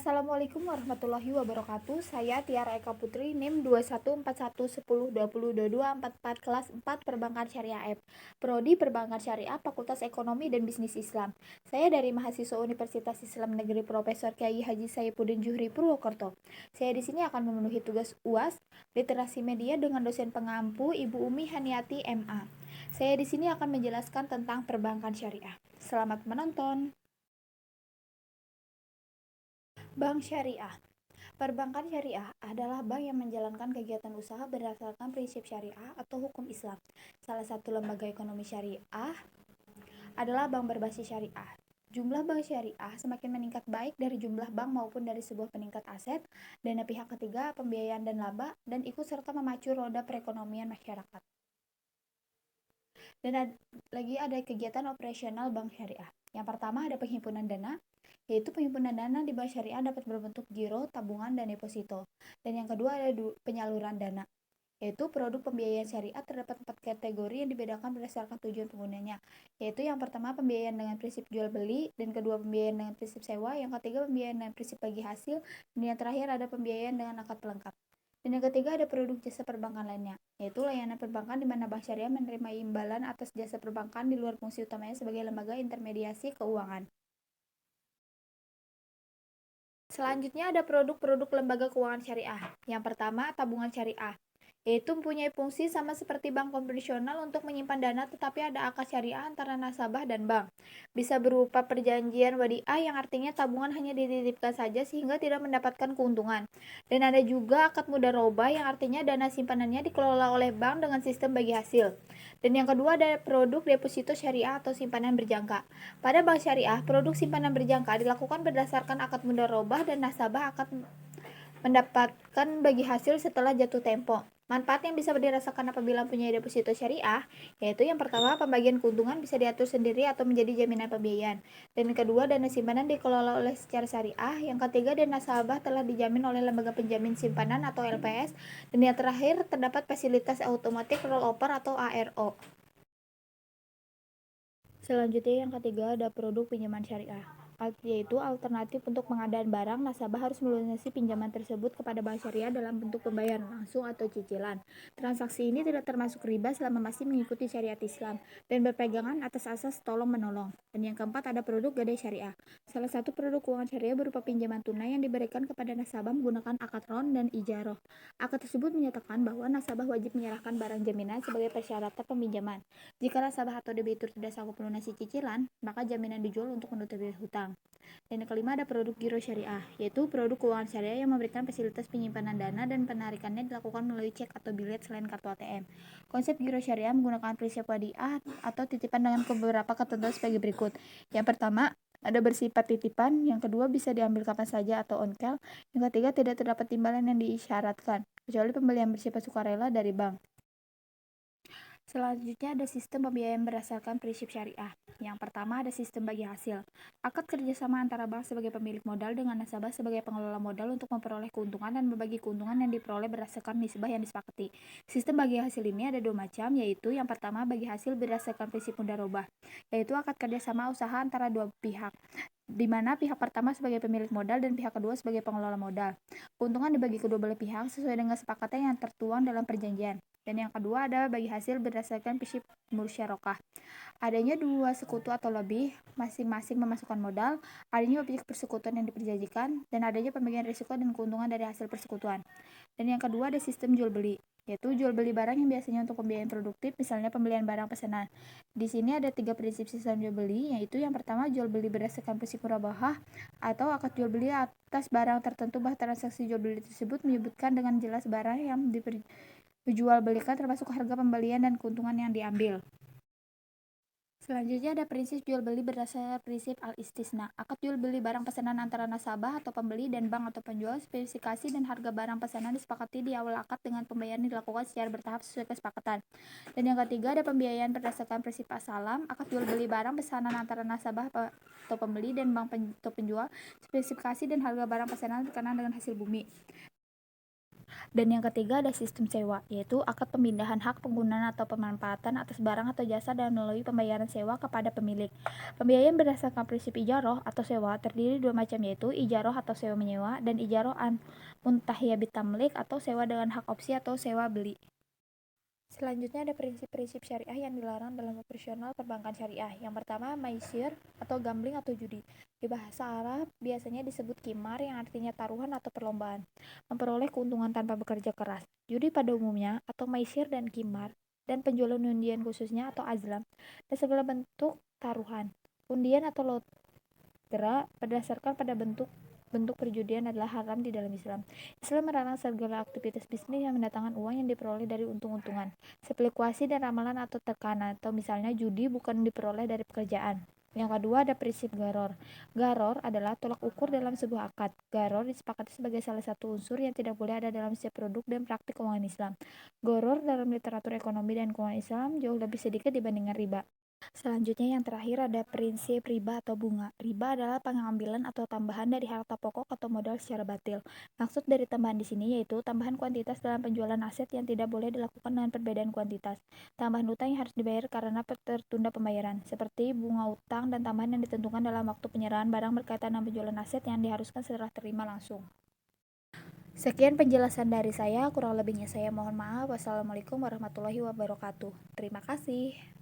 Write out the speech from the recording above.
Assalamualaikum warahmatullahi wabarakatuh. Saya Tiara Eka Putri, NIM 214110202244 kelas 4 Perbankan Syariah F. Prodi Perbankan Syariah, Fakultas Ekonomi dan Bisnis Islam. Saya dari mahasiswa Universitas Islam Negeri Profesor Kyai Haji Saifuddin Juhri Purwokerto. Saya di sini akan memenuhi tugas UAS Literasi Media dengan dosen pengampu Ibu Umi Haniati MA. Saya di sini akan menjelaskan tentang perbankan syariah. Selamat menonton. Bank Syariah. Perbankan syariah adalah bank yang menjalankan kegiatan usaha berdasarkan prinsip syariah atau hukum Islam. Salah satu lembaga ekonomi syariah adalah bank berbasis syariah. Jumlah bank syariah semakin meningkat baik dari jumlah bank maupun dari sebuah peningkat aset, dana pihak ketiga, pembiayaan dan laba, dan ikut serta memacu roda perekonomian masyarakat. Dan ada kegiatan operasional bank syariah. Yang pertama ada penghimpunan dana, yaitu penghimpunan dana di bank syariah dapat berbentuk giro, tabungan, dan deposito. Dan yang kedua ada penyaluran dana, yaitu produk pembiayaan syariah terdapat 4 kategori yang dibedakan berdasarkan tujuan penggunanya, yaitu yang pertama pembiayaan dengan prinsip jual beli, dan kedua pembiayaan dengan prinsip sewa, yang ketiga pembiayaan dengan prinsip bagi hasil, dan yang terakhir ada pembiayaan dengan akad pelengkap. Dan yang ketiga ada produk jasa perbankan lainnya, yaitu layanan perbankan di mana bank syariah menerima imbalan atas jasa perbankan di luar fungsi utamanya sebagai lembaga intermediasi keuangan. Selanjutnya ada produk-produk lembaga keuangan syariah. Yang pertama, tabungan syariah, yaitu mempunyai fungsi sama seperti bank konvensional untuk menyimpan dana, tetapi ada akad syariah antara nasabah dan bank. Bisa berupa perjanjian wadiah yang artinya tabungan hanya dititipkan saja sehingga tidak mendapatkan keuntungan. Dan ada juga akad mudharabah yang artinya dana simpanannya dikelola oleh bank dengan sistem bagi hasil. Dan yang kedua ada produk deposito syariah atau simpanan berjangka. Pada bank syariah, produk simpanan berjangka dilakukan berdasarkan akad mudharabah dan nasabah akan mendapatkan bagi hasil setelah jatuh tempo. Manfaat yang bisa dirasakan apabila punya deposito syariah, yaitu yang pertama pembagian keuntungan bisa diatur sendiri atau menjadi jaminan pembiayaan. Dan yang kedua dana simpanan dikelola oleh secara syariah. Yang ketiga dana nasabah telah dijamin oleh lembaga penjamin simpanan atau LPS. Dan yang terakhir terdapat fasilitas automatic rollover atau ARO. Selanjutnya yang ketiga ada produk pinjaman syariah, yaitu alternatif untuk pengadaan barang. Nasabah harus melunasi pinjaman tersebut kepada bank syariah dalam bentuk pembayaran langsung atau cicilan. Transaksi ini tidak termasuk riba selama masih mengikuti syariat Islam dan berpegangan atas asas tolong-menolong. Dan yang keempat ada produk gadai syariah. Salah satu produk keuangan syariah berupa pinjaman tunai yang diberikan kepada nasabah menggunakan akad ron dan ijaroh. Akad tersebut menyatakan bahwa nasabah wajib menyerahkan barang jaminan sebagai persyaratan peminjaman. Jika nasabah atau debitur tidak sanggup melunasi cicilan, maka jaminan dijual untuk menutupi hutang. Dan yang kelima ada produk giro syariah, yaitu produk keuangan syariah yang memberikan fasilitas penyimpanan dana dan penarikannya dilakukan melalui cek atau bilet selain kartu ATM. Konsep giro syariah menggunakan prinsip wadiah atau titipan dengan beberapa ketentuan sebagai berikut. Yang pertama, ada bersifat titipan, yang kedua bisa diambil kapan saja atau on-call, yang ketiga tidak terdapat timbalan yang diisyaratkan, kecuali pembelian bersifat sukarela dari bank. Selanjutnya ada sistem pembiayaan berdasarkan prinsip syariah. Yang pertama ada sistem bagi hasil. Akad kerjasama antara bank sebagai pemilik modal dengan nasabah sebagai pengelola modal untuk memperoleh keuntungan dan membagi keuntungan yang diperoleh berdasarkan nisbah yang disepakati. Sistem bagi hasil ini ada dua macam, yaitu yang pertama bagi hasil berdasarkan prinsip mudharabah, yaitu akad kerjasama usaha antara dua pihak, di mana pihak pertama sebagai pemilik modal dan pihak kedua sebagai pengelola modal. Keuntungan dibagi kedua belah pihak sesuai dengan kesepakatan yang tertuang dalam perjanjian. Dan yang kedua ada bagi hasil berdasarkan prinsip musyarakah. Adanya dua sekutu atau lebih, masing-masing memasukkan modal, adanya objek persekutuan yang diperjanjikan, dan adanya pembagian risiko dan keuntungan dari hasil persekutuan. Dan yang kedua ada sistem jual beli, yaitu jual beli barang yang biasanya untuk pembiayaan produktif, misalnya pembelian barang pesanan. Di sini ada 3 prinsip sistem jual beli, yaitu yang pertama jual beli berdasarkan prinsip murabahah atau akad jual beli atas barang tertentu, bahkan transaksi jual beli tersebut menyebutkan dengan jelas barang yang dijual belikan termasuk harga pembelian dan keuntungan yang diambil. Selanjutnya ada prinsip jual beli berdasarkan prinsip al-istisna. Akad jual beli barang pesanan antara nasabah atau pembeli dan bank atau penjual. Spesifikasi dan harga barang pesanan disepakati di awal akad dengan pembayaran dilakukan secara bertahap sesuai kesepakatan. Dan yang ketiga ada pembiayaan berdasarkan prinsip as-salam. Akad jual beli barang pesanan antara nasabah atau pembeli dan bank atau penjual. Spesifikasi dan harga barang pesanan berkenaan dengan hasil bumi. Dan yang ketiga ada sistem sewa, yaitu akad pemindahan hak penggunaan atau pemanfaatan atas barang atau jasa dan melalui pembayaran sewa kepada pemilik. Pembiayaan berdasarkan prinsip ijaroh atau sewa terdiri dua macam, yaitu ijaroh atau sewa menyewa dan ijaroh an muntahiyah bitamlik atau sewa dengan hak opsi atau sewa beli. Selanjutnya ada prinsip-prinsip syariah yang dilarang dalam operasional perbankan syariah. Yang pertama, maisir atau gambling atau judi. Di bahasa Arab biasanya disebut kimar yang artinya taruhan atau perlombaan. Memperoleh keuntungan tanpa bekerja keras. Judi pada umumnya atau maisir dan kimar dan penjualan undian khususnya atau azlam dan segala bentuk taruhan. Undian atau lotera berdasarkan pada bentuk perjudian adalah haram di dalam Islam. Islam melarang segala aktivitas bisnis yang mendatangkan uang yang diperoleh dari untung-untungan, spekulasi dan ramalan atau tekanan, atau misalnya judi bukan diperoleh dari pekerjaan. Yang kedua ada prinsip garor. Garor adalah tolak ukur dalam sebuah akad. Garor disepakati sebagai salah satu unsur yang tidak boleh ada dalam setiap produk dan praktik keuangan Islam. Goror dalam literatur ekonomi dan keuangan Islam jauh lebih sedikit dibandingkan riba. Selanjutnya yang terakhir ada prinsip riba atau bunga. Riba adalah pengambilan atau tambahan dari harta pokok atau modal secara batil. Maksud dari tambahan di sini yaitu tambahan kuantitas dalam penjualan aset yang tidak boleh dilakukan dengan perbedaan kuantitas. Tambahan utang yang harus dibayar karena tertunda pembayaran, seperti bunga utang dan tambahan yang ditentukan dalam waktu penyerahan barang berkaitan dengan penjualan aset yang diharuskan setelah terima langsung. Sekian penjelasan dari saya, kurang lebihnya saya mohon maaf. Wassalamualaikum warahmatullahi wabarakatuh. Terima kasih.